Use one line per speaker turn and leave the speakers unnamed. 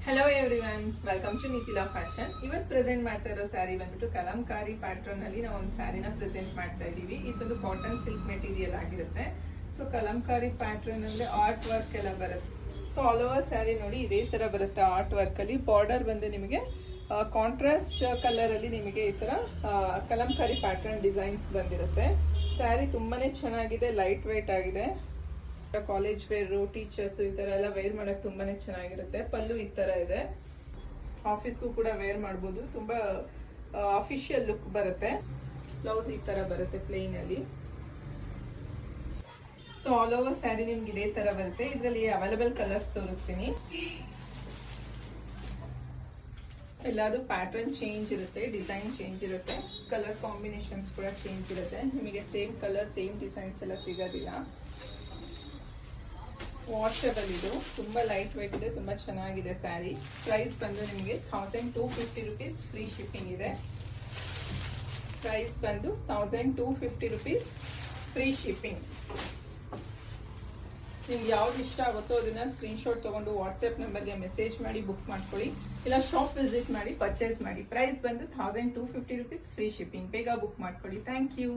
Hello everyone, welcome to Nithila fashion. ಇವತ್ತು present ಮಾಡ್ತಾ ಇರೋ ಸ್ಯಾರಿ ಬಂದ್ಬಿಟ್ಟು ಕಲಂಕಾರಿ ಪ್ಯಾಟ್ರನ್ ಅಲ್ಲಿ ನಾವು ಒಂದು ಸ್ಯಾರಿನ ಪ್ರೆಸೆಂಟ್ ಮಾಡ್ತಾ ಇದೀವಿ. ಇದೊಂದು ಕಾಟನ್ ಸಿಲ್ಕ್ ಮೆಟೀರಿಯಲ್ ಆಗಿರುತ್ತೆ. ಸೊ ಕಲಂಕಾರಿ ಪ್ಯಾಟ್ರನ್ ಅಂದ್ರೆ ಆರ್ಟ್ ವರ್ಕ್ ಎಲ್ಲ ಬರುತ್ತೆ. ಸೊ ಆಲ್ ಓವರ್ ಸ್ಯಾರಿ ನೋಡಿ ಇದೇ ತರ ಬರುತ್ತೆ. ಆರ್ಟ್ ವರ್ಕ್ ಅಲ್ಲಿ ಬಾರ್ಡರ್ ಬಂದು ನಿಮಗೆ ಕಾಂಟ್ರಾಸ್ಟ್ ಕಲರ್ ಅಲ್ಲಿ ನಿಮಗೆ ಈ ತರ ಕಲಂಕಾರಿ ಪ್ಯಾಟ್ರನ್ ಡಿಸೈನ್ಸ್ ಬಂದಿರುತ್ತೆ. ಸ್ಯಾರಿ ತುಂಬಾನೇ ಚೆನ್ನಾಗಿದೆ, ಲೈಟ್ ವೇಟ್ ಆಗಿದೆ. ಕಾಲೇಜ್ ವೇರು, ಟೀಚರ್ಸ್ ಈ ತರ ಎಲ್ಲ ವೇರ್ ಮಾಡಕ್ ತುಂಬಾನೇ ಚೆನ್ನಾಗಿರುತ್ತೆ. ಪಲ್ಲು ಈ ತರ ಇದೆ, ಆಫೀಸ್ಗೂ ಕೂಡ ವೇರ್ ಮಾಡ್ಬೋದು. ತುಂಬಾ ಅಫಿಷಿಯಲ್ ಲುಕ್ ಬರುತ್ತೆ. ಬ್ಲೌಸ್ ಈ ತರ ಬರುತ್ತೆ ಪ್ಲೇನ್ ಅಲ್ಲಿ. ಸೊ ಆಲ್ ಓವರ್ ಸ್ಯಾರಿ ನಿಮ್ಗೆ ಇದೇ ತರ ಬರುತ್ತೆ. ಇದರಲ್ಲಿ ಅವೈಲಬಲ್ ಕಲರ್ಸ್ ತೋರಿಸ್ತೀನಿ. ಎಲ್ಲಾದು ಪ್ಯಾಟರ್ನ್ ಚೇಂಜ್ ಇರುತ್ತೆ, ಡಿಸೈನ್ ಚೇಂಜ್ ಇರುತ್ತೆ, ಕಲರ್ ಕಾಂಬಿನೇಷನ್ಸ್ ಕೂಡ ಚೇಂಜ್ ಇರುತ್ತೆ. ನಿಮಗೆ ಸೇಮ್ ಕಲರ್ ಸೇಮ್ ಡಿಸೈನ್ಸ್ ಎಲ್ಲ ಸಿಗೋದಿಲ್ಲ. ವಾಷಬಲ್, ಇದು ತುಂಬಾ ಲೈಟ್ ವೇಟ್ ಇದೆ, ತುಂಬಾ ಚೆನ್ನಾಗಿದೆ ಸ್ಯಾರಿ. ಪ್ರೈಸ್ ಬಂದು ನಿಮಗೆ 1250 ರುಪೀಸ್, ಫ್ರೀ ಶಿಪ್ಪಿಂಗ್ ಇದೆ. ಪ್ರೈಸ್ ಬಂದು 1250 ರುಪೀಸ್, ಫ್ರೀ ಶಿಪ್ಪಿಂಗ್. ನಿಮ್ಗೆ ಯಾವ್ದು ಇಷ್ಟ ಆಗುತ್ತೋ ಅದನ್ನ ಸ್ಕ್ರೀನ್ ಶಾಟ್ ತಗೊಂಡು ವಾಟ್ಸ್ಆಪ್ ನಂಬರ್ಗೆ ಮೆಸೇಜ್ ಮಾಡಿ ಬುಕ್ ಮಾಡ್ಕೊಳ್ಳಿ, ಇಲ್ಲ ಶಾಪ್ ವಿಸಿಟ್ ಮಾಡಿ ಪರ್ಚೇಸ್ ಮಾಡಿ. ಪ್ರೈಸ್ ಬಂದು 1250 ರುಪೀಸ್, ಫ್ರೀ ಶಿಪ್ಪಿಂಗ್. ಬೇಗ ಬುಕ್ ಮಾಡ್ಕೊಳ್ಳಿ. Thank you.